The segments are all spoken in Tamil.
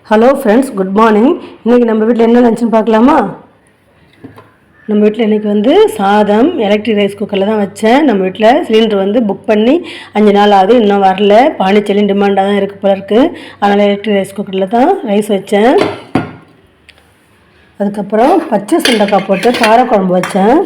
Hello friends, good morning. இன்றைக்கி நம்ம வீட்டில் என்ன லஞ்சுன்னு பார்க்கலாமா? நம்ம வீட்டில் இன்றைக்கி சாதம் எலக்ட்ரிக் ரைஸ் குக்கரில் தான் வச்சேன். நம்ம வீட்டில் சிலிண்டர் புக் பண்ணி 5 நாள் ஆகுது, இன்னும் வரல. பாண்டிச்சேரியும் டிமாண்டாக தான் இருக்குது போல இருக்குது. அதனால் எலக்ட்ரிக் ரைஸ் குக்கரில் தான் ரைஸ் வச்சேன். அதுக்கப்புறம் பச்சை சுண்டைக்காய் போட்டு காரக்குழம்பு வச்சேன்.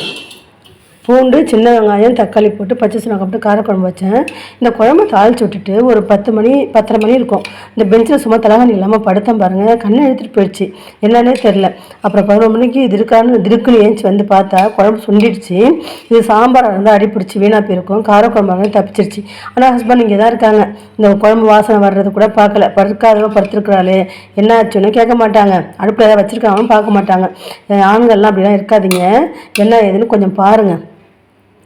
பூண்டு, சின்ன வெங்காயம், தக்காளி போட்டு பச்சை சுண்டைக்காய் போட்டு காரக்குழம்பு வச்சேன். இந்த குழம்பு தாளித்து விட்டுட்டு ஒரு 10 மணி இருக்கும். இந்த பெஞ்சில் சும்மா தலகாணி இல்லாமல் படுத்தேன் பாருங்கள். கண்ணை எடுத்துகிட்டு போயிடுச்சு, என்னன்னே தெரில. அப்புறம் 11 மணிக்கு இதுக்குன்னு ஏஞ்சி பார்த்தா குழம்பு சுண்டிடுச்சு. இது சாம்பாராக இருந்தால் அடிப்பிடிச்சி வீணாக போயிருக்கும், காரக்குழம்பாக தப்பிச்சிருச்சு. ஆனால் ஹஸ்பண்ட் இங்கே தான் இருக்காங்க. இந்த குழம்பு வாசனை வர்றது கூட பார்க்கல. படுத்துருக்கிறாளே என்ன ஆச்சுன்னு கேட்க மாட்டாங்க. அடுப்பில் ஏதாவது வச்சுருக்காங்கன்னு பார்க்க மாட்டாங்க. ஆண்கள்லாம் அப்படிலாம் இருக்காதீங்க, என்ன ஏதுன்னு கொஞ்சம் பாருங்கள்.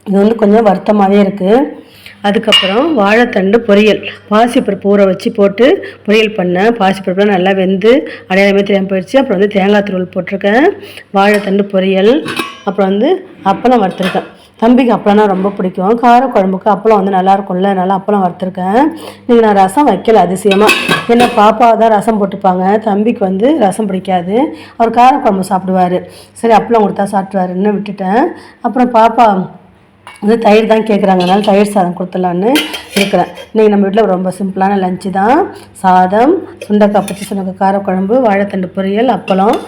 இது கொஞ்சம் வருத்தமாகவே இருக்குது. அதுக்கப்புறம் வாழைத்தண்டு பொரியல், பாசிப்பருப்பு ஊற வச்சு போட்டு பொரியல் பண்ணேன். பாசிப்பருப்புலாம் நல்லா வெந்து அடையாளமே தெரியாமல் போயிடுச்சு. அப்புறம் தேங்காய் துருவல் போட்டிருக்கேன். வாழைத்தண்டு பொரியல், அப்புறம் அப்பளம் வறுத்துருக்கேன். தம்பிக்கு அப்பளம்னா ரொம்ப பிடிக்கும். காரக்குழம்புக்கு அப்பளம் நல்லாயிருக்கும்ல, நல்லா அப்பளம் வறுத்துருக்கேன். இன்றைக்கி நான் ரசம் வைக்கல அதிசயமாக. ஏன்னா பாப்பா தான் ரசம் போட்டுப்பாங்க. தம்பிக்கு ரசம் பிடிக்காது, அவர் காரக்குழம்பு சாப்பிடுவார். சரி அப்பளம் கொடுத்தா சாப்பிட்ருவாருன்னு விட்டுட்டேன். அப்புறம் பாப்பா தயிர் தான் கேட்குறாங்க, அதனால் தயிர் சாதம் கொடுத்துடலான்னு இருக்கிறேன். இன்றைக்கி நம்ம வீட்டில் ரொம்ப சிம்பிளான லஞ்சு தான். சாதம், சுண்டைக்காய், பச்சை சுண்டைக்காய் காரக்குழம்பு, வாழைத்தண்டு பொரியல், அப்பளம்,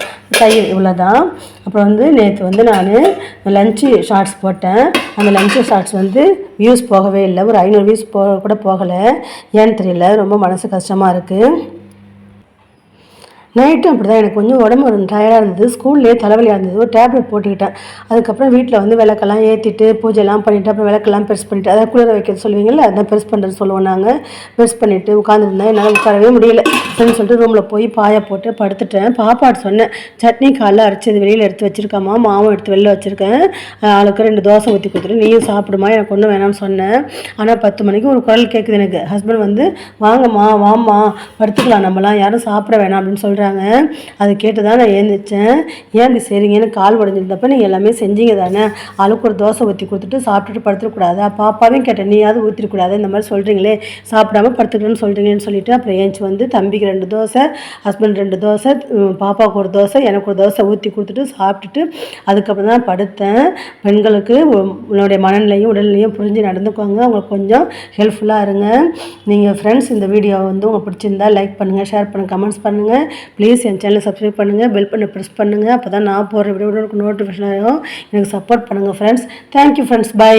தயிர், இவ்வளோ தான். அப்புறம் நேற்று நான் லஞ்சு ஷார்ட்ஸ் போட்டேன். அந்த லஞ்சு ஷார்ட்ஸ் வியூஸ் போகவே இல்லை. ஒரு 500 வியூஸ் கூட போகலை. ஏன்னு தெரியல, ரொம்ப மனசு கஷ்டமாக இருக்குது. நைட்டும் அப்படி தான் எனக்கு கொஞ்சம் உடம்பு டயர்டாக இருந்தது. ஸ்கூல்லேயே தலைவலியாக இருந்தது. ஒரு டேப்லெட் போட்டுக்கிட்டேன். அதுக்கப்புறம் வீட்டில் விளக்கெல்லாம் ஏற்றிட்டு பூஜைலாம் பண்ணிவிட்டு அப்புறம் விளக்கெல்லாம் பெருசு பண்ணிவிட்டு, அதாவது குளிர வைக்கிறது சொல்லுவீங்கள்ல, அதான் பெருசு பண்ணுறது சொல்லுவோம் நாங்கள். பெருசு பண்ணிவிட்டு உட்காந்துருந்தேன். என்னால் உட்காரவே முடியல. அப்படின்னு சொல்லிட்டு ரூமில் போய் பாயை போட்டு படுத்துட்டேன். பாப்பாட்டு சொன்னேன், சட்னி காலைல அரைச்சது வெளியில் எடுத்து வச்சுருக்காமா, மாவும் எடுத்து வெளில வச்சுருக்கேன், ஆளுக்கு 2 தோசை ஊற்றி கொடுத்துட்டு நீயும் சாப்பிடுமா, எனக்கு ஒன்றும் வேணாம்னு சொன்னேன். ஆனால் 10 மணிக்கு ஒரு குரல் கேட்குது எனக்கு. ஹஸ்பண்ட் வாங்கம்மா வாம்மா படுத்துக்கலாம், நம்மலாம் யாரும் சாப்பிட வேணாம் அப்படின்னு சொல்கிறாங்க. அது கேட்டு தான் நான் ஏந்திரிச்சேன். ஏன் இப்படி சரிங்கன்னு கால் உடஞ்சிருந்தப்ப நீங்கள் எல்லாமே செஞ்சீங்க தானே, ஆளுக்கு ஒரு தோசை ஊற்றி கொடுத்துட்டு சாப்பிட்டுட்டு படுத்துக்கூடாதா? பாப்பாவையும் கேட்டேன், நீயாவது ஊற்றிக்கூடாது, இந்த மாதிரி சொல்கிறீங்களே, சாப்பிடாம படுத்துக்கிறேன்னு சொல்கிறீங்கன்னு சொல்லிட்டு அப்புறம் ஏஞ்சி தம்பிக்கு 2 தோசை, ஹஸ்பண்ட் 2 தோசை, பாப்பாவுக்கு ஒரு தோசை, எனக்கு ஒரு தோசை ஊற்றி கொடுத்துட்டு சாப்பிட்டுட்டு அதுக்கப்புறம் தான் படுத்தேன். பெண்களுக்கு உன்னுடைய மனநிலையும் உடல்நிலையும் புரிஞ்சு நடந்துக்குவாங்க. அவங்களுக்கு கொஞ்சம் ஹெல்ப்ஃபுல்லாக இருங்க. நீங்கள் ஃப்ரெண்ட்ஸ் இந்த வீடியோ உங்களுக்கு பிடிச்சிருந்தா லைக் பண்ணுங்கள், ஷேர் பண்ணுங்கள், கமெண்ட்ஸ் பண்ணுங்கள். ப்ளீஸ் என் சேனலை சப்ஸ்கிரைப் பண்ணுங்கள், பெல் பண்ணி ப்ரெஸ் பண்ணுங்கள். அப்போ தான் நான் போடுற வீடியோ நோட்டிஃபிகேஷன் ஆகும். எனக்கு சப்போர்ட் பண்ணுங்கள் ஃப்ரெண்ட்ஸ். Thank you friends, by.